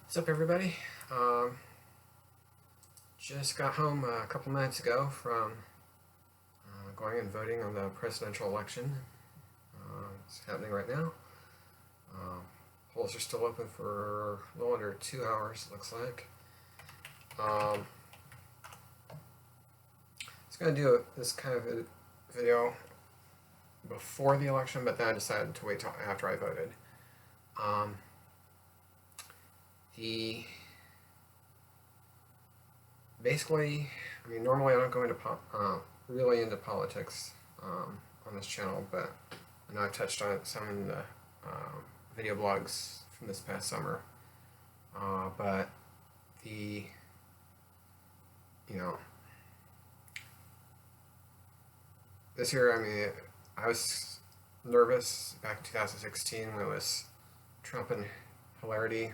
What's up, everybody? Um, just got home a couple minutes ago from going and voting on the presidential election. It's happening right now. Uh, Polls are still open for a little under 2 hours, it looks like. I was going to do this kind of a video before the election, but then I decided to wait till after I voted. Um, the Basically, I mean, normally I don't go into really into politics on this channel, but I know I've touched on it some in the video blogs from this past summer. But the you know this year, I mean, I was nervous back in 2016 when it was Trump and Hillary.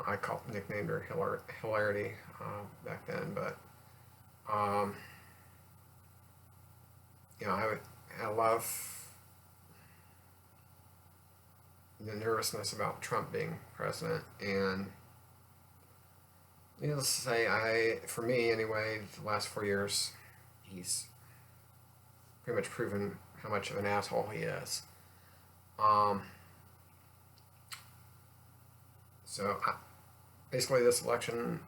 I nicknamed her Hilarity back then, but um, I had a lot of the nervousness about Trump being president, and needless to say, for me anyway, the last 4 years, he's pretty much proven how much of an asshole he is. Um, so basically, this election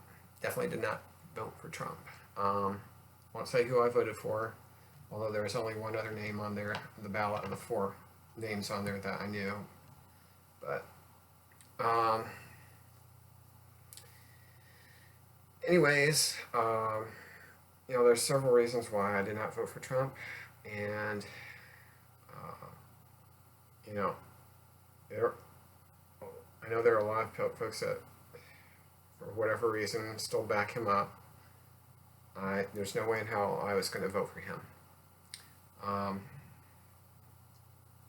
definitely did not vote for Trump. Won't say who I voted for, although there was only one other name on there, the ballot of the four names on there that I knew. But anyways, there's several reasons why I did not vote for Trump, and you know, there, I know there are a lot of folks that, for whatever reason, still back him up. There's no way in hell I was going to vote for him.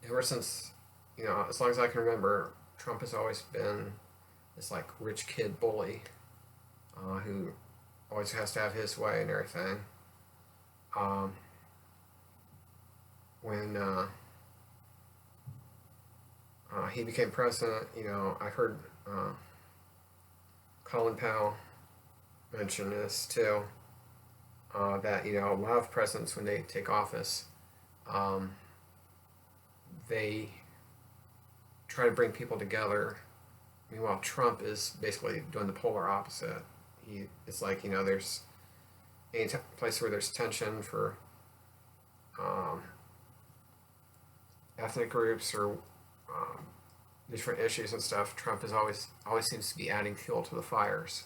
Ever since, as long as I can remember, Trump has always been this like rich kid bully who always has to have his way and everything. When he became president, I heard Colin Powell mention this too. That a lot of presidents, when they take office, they try to bring people together. Meanwhile, Trump is basically doing the polar opposite. It's like there's any place where there's tension for ethnic groups or different issues and stuff. Trump is always seems to be adding fuel to the fires.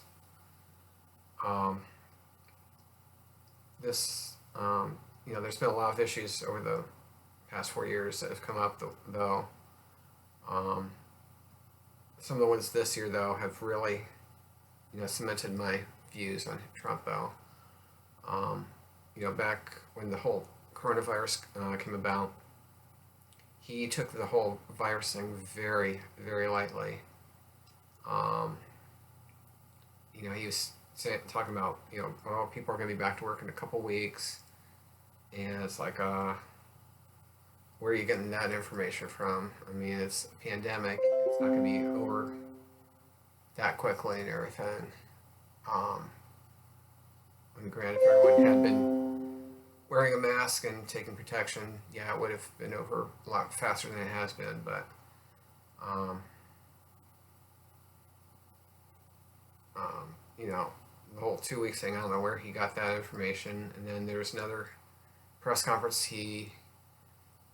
There's been a lot of issues over the past 4 years that have come up, though. Some of the ones this year, though, have really, cemented my views on Trump, though. Back when the whole coronavirus came about, he took the whole virus thing very, very lightly. He was talking about, people are going to be back to work in a couple weeks. And it's like, where are you getting that information from? I mean, it's a pandemic. It's not going to be over that quickly and everything. And granted, if everyone had been wearing a mask and taking protection, yeah, it would have been over a lot faster than it has been. But the whole 2 weeks thing, I don't know where he got that information. And then there was another press conference he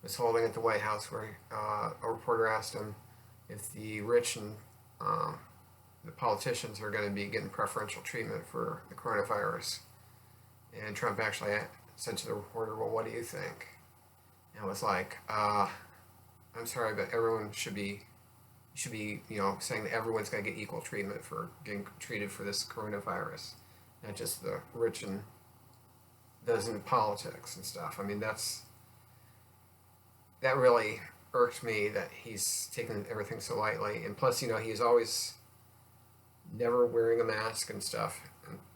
was holding at the White House where a reporter asked him if the rich and the politicians are going to be getting preferential treatment for the coronavirus. And Trump actually said to the reporter, "Well, what do you think?" And it was like, I'm sorry, but everyone should be saying that everyone's going to get equal treatment for getting treated for this coronavirus, not just the rich and those in politics and stuff. I mean, that really irked me that he's taking everything so lightly. And plus, he's always never wearing a mask and stuff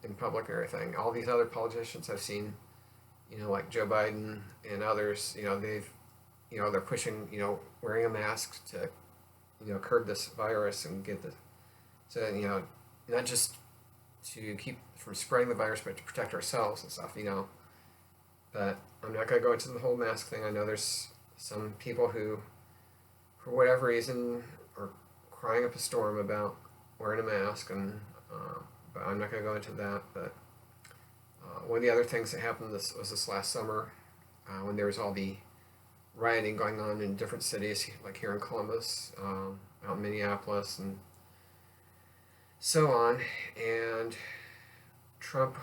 in public and everything. All these other politicians I've seen, like Joe Biden and others, they're pushing, wearing a mask to, curb this virus and get So, not just to keep from spreading the virus, but to protect ourselves and stuff. But I'm not going to go into the whole mask thing. I know there's some people who, for whatever reason, are crying up a storm about wearing a mask, and but I'm not going to go into that. But one of the other things that happened this last summer, when there was all the rioting going on in different cities, like here in Columbus, out in Minneapolis, and so on. And Trump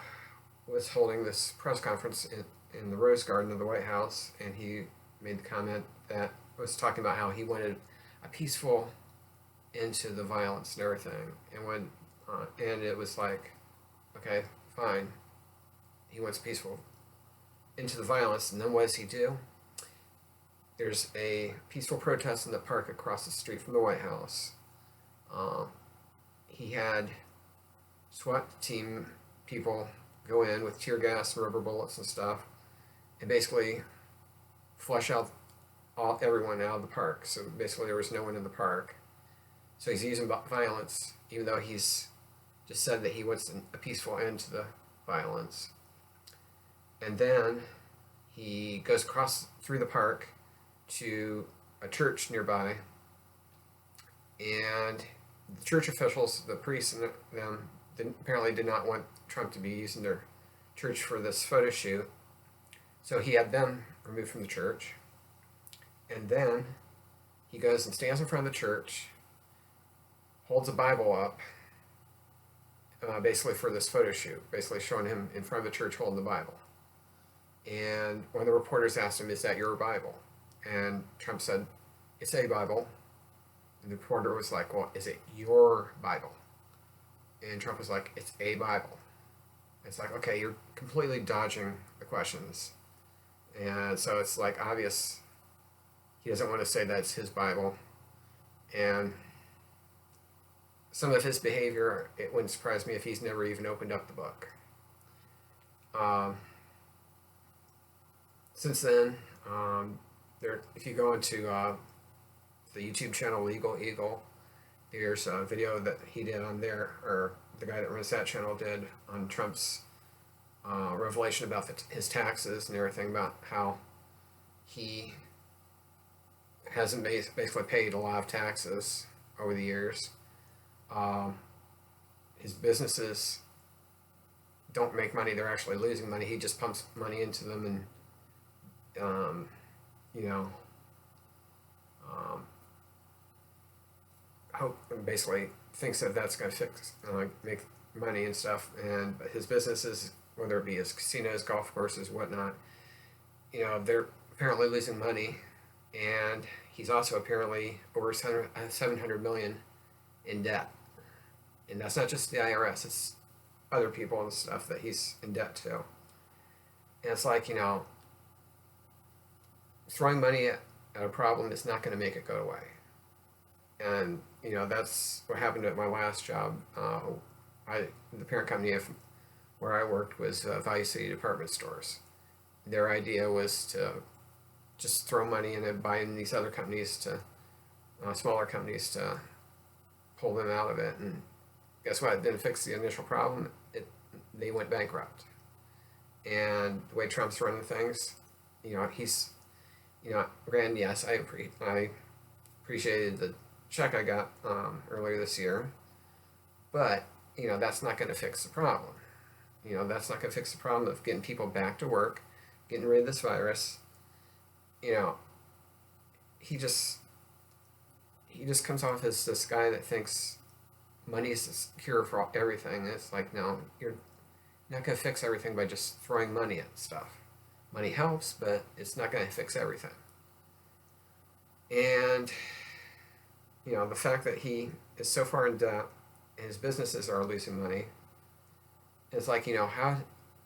was holding this press conference in the Rose Garden of the White House, and he made the comment that was talking about how he wanted a peaceful end to the violence and everything. And it was like, okay, fine. He wants peaceful into the violence, and then what does he do? There's a peaceful protest in the park across the street from the White House. He had SWAT team people go in with tear gas and rubber bullets and stuff, and basically flush out everyone out of the park. So basically, there was no one in the park. So he's using violence, even though he's just said that he wants a peaceful end to the violence. And then he goes through the park to a church nearby, and the church officials, the priests and them, apparently did not want Trump to be using their church for this photo shoot. So he had them removed from the church. And then he goes and stands in front of the church, holds a Bible up, basically for this photo shoot, basically showing him in front of the church holding the Bible. And one of the reporters asked him, "Is that your Bible?" And Trump said, "It's a Bible." And the reporter was like, "Well, is it your Bible?" And Trump was like, "It's a Bible." It's like, okay, you're completely dodging the questions. And so it's like obvious he doesn't want to say that it's his Bible. And some of his behavior, it wouldn't surprise me if he's never even opened up the book. Since then, if you go into the YouTube channel Legal Eagle, there's a video that he did on there, or the guy that runs that channel did, on Trump's revelation about his taxes and everything, about how he hasn't basically paid a lot of taxes over the years. His businesses don't make money, they're actually losing money. He just pumps money into them, and hope, basically thinks that that's going to make money and stuff. And his businesses, whether it be his casinos, golf courses, whatnot, they're apparently losing money. And he's also apparently over $700 million in debt. And that's not just the IRS, it's other people and stuff that he's in debt to. And it's like, throwing money at a problem is not going to make it go away. And, that's what happened at my last job. The parent company where I worked was Value City Department Stores. Their idea was to just throw money in and buy in these other companies, smaller companies, to pull them out of it. And guess what? It didn't fix the initial problem. They went bankrupt. And the way Trump's running things, he's, granted, yes, I appreciated the check I got earlier this year, but that's not going to fix the problem. That's not going to fix the problem of getting people back to work, getting rid of this virus. He just comes off as this guy that thinks money is the cure for everything. It's like, no, you're not going to fix everything by just throwing money at stuff. Money helps, but it's not going to fix everything. And the fact that he is so far in debt and his businesses are losing money, it's like, how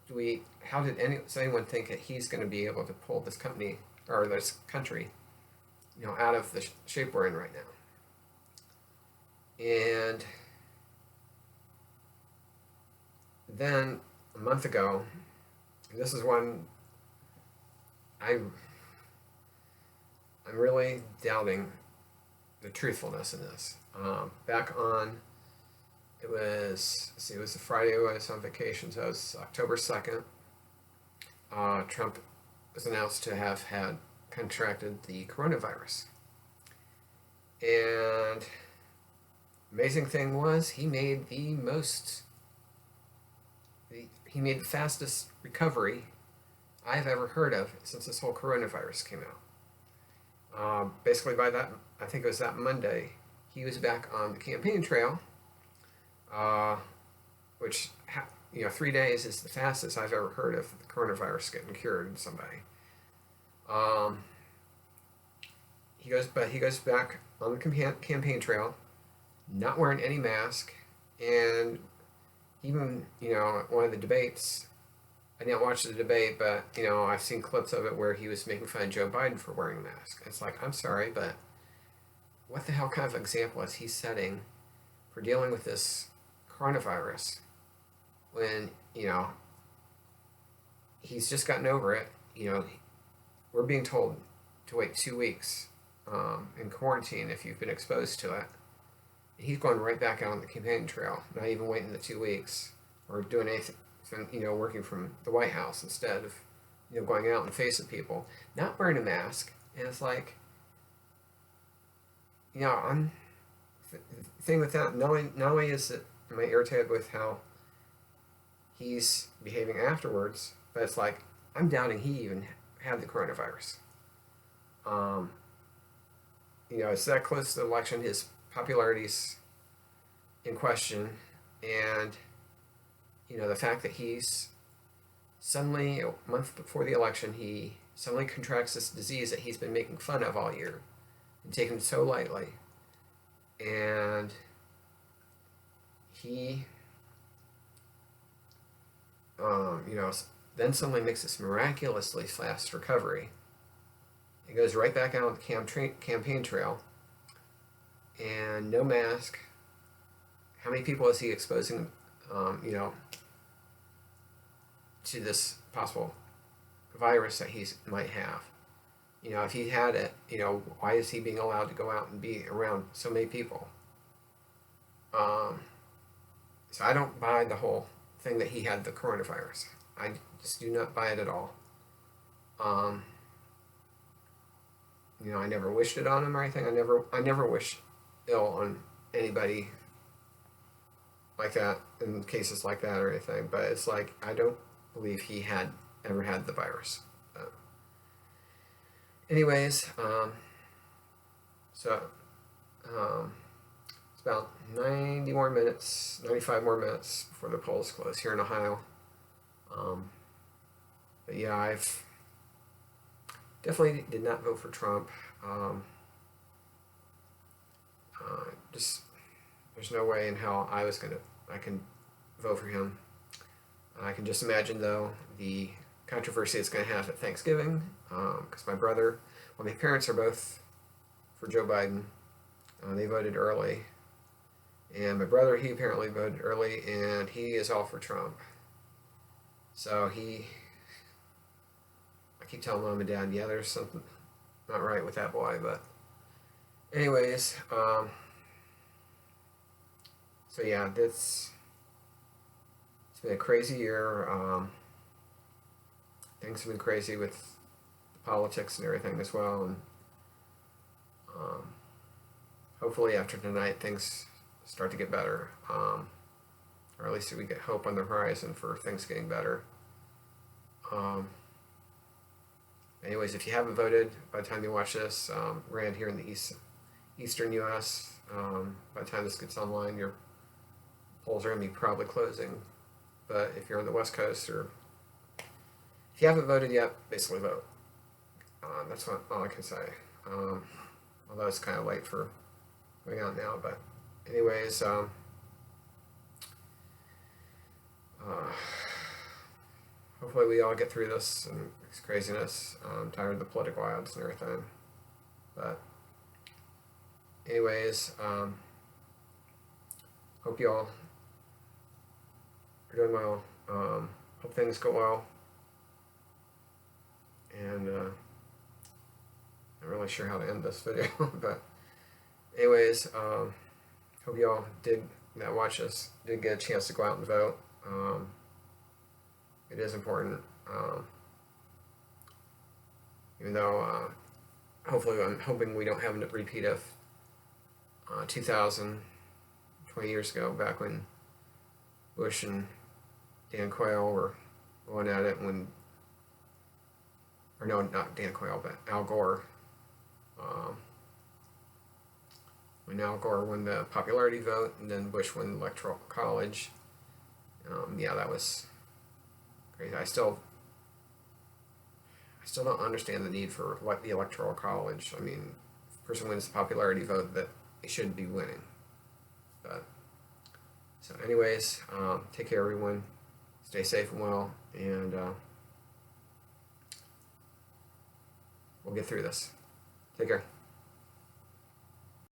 did anyone think that he's going to be able to pull this company or this country, out of the shape we're in right now? And then a month ago, this is when I'm really doubting the truthfulness in this. Back on it was, let's see, it was the Friday I was on vacation, so it was October 2nd. Trump was announced to have had contracted the coronavirus. And amazing thing was he made the fastest recovery I've ever heard of since this whole coronavirus came out. Basically, by that, I think it was that Monday, he was back on the campaign trail, uh, which 3 days is the fastest I've ever heard of the coronavirus getting cured in somebody. Um, he goes back on the campaign trail, not wearing any mask, and even one of the debates. I didn't watch the debate, but I've seen clips of it where he was making fun of Joe Biden for wearing a mask. It's like, I'm sorry, but what the hell kind of example is he setting for dealing with this coronavirus when he's just gotten over it? We're being told to wait 2 weeks in quarantine if you've been exposed to it. He's going right back out on the campaign trail, not even waiting the 2 weeks or doing anything. Working from the White House instead of going out and facing people, not wearing a mask. And it's like, I'm the thing with that. Not only is it am I irritated with how he's behaving afterwards, but it's like I'm doubting he even had the coronavirus. It's that close to the election. His popularity's in question, and the fact that he's suddenly, a month before the election, he suddenly contracts this disease that he's been making fun of all year and taken so lightly. And he, then suddenly makes this miraculously fast recovery. He goes right back out on the campaign trail, and no mask. How many people is he exposing, to this possible virus that he might have? If he had it, why is he being allowed to go out and be around so many people? So I don't buy the whole thing that he had the coronavirus. I just do not buy it at all. I never wished it on him or anything. I never wish ill on anybody like that in cases like that or anything. But it's like I don't believe he had ever had the virus. Anyways, so it's about 95 more minutes before the polls close here in Ohio. But yeah, I've definitely did not vote for Trump. Just there's no way in hell I can vote for him. I can just imagine though the controversy it's going to have at Thanksgiving, because my parents are both for Joe Biden. They voted early, and my brother, he apparently voted early, and he is all for Trump. So I keep telling Mom and Dad, yeah, there's something not right with that boy. But anyways, so yeah, it's been a crazy year. Things have been crazy with the politics and everything as well, and hopefully after tonight things start to get better, or at least we get hope on the horizon for things getting better. Anyways, if you haven't voted by the time you watch this, around here in the eastern U.S., by the time this gets online, your polls are going to be probably closing. But if you're on the West Coast, or if you haven't voted yet, basically vote. That's all I can say. Although it's kind of late for going out now. But anyways, hopefully we all get through this and this craziness. I'm tired of the political odds and everything. But anyways, hope you all are doing well. Hope things go well. And I'm not really sure how to end this video, but anyways, hope you all did that watch us did get a chance to go out and vote. It is important, even though hopefully I'm hoping we don't have a repeat of 2000, 20 years ago, back when Bush and Dan Quayle were going at it or no, not Dan Quayle, but Al Gore. When Al Gore won the popularity vote, and then Bush won the electoral college. Yeah, that was crazy. I still don't understand the need for the electoral college. I mean, if a person wins the popularity vote, that they shouldn't be winning. But so, anyways, take care, everyone. Stay safe and well, and we'll get through this. Take care.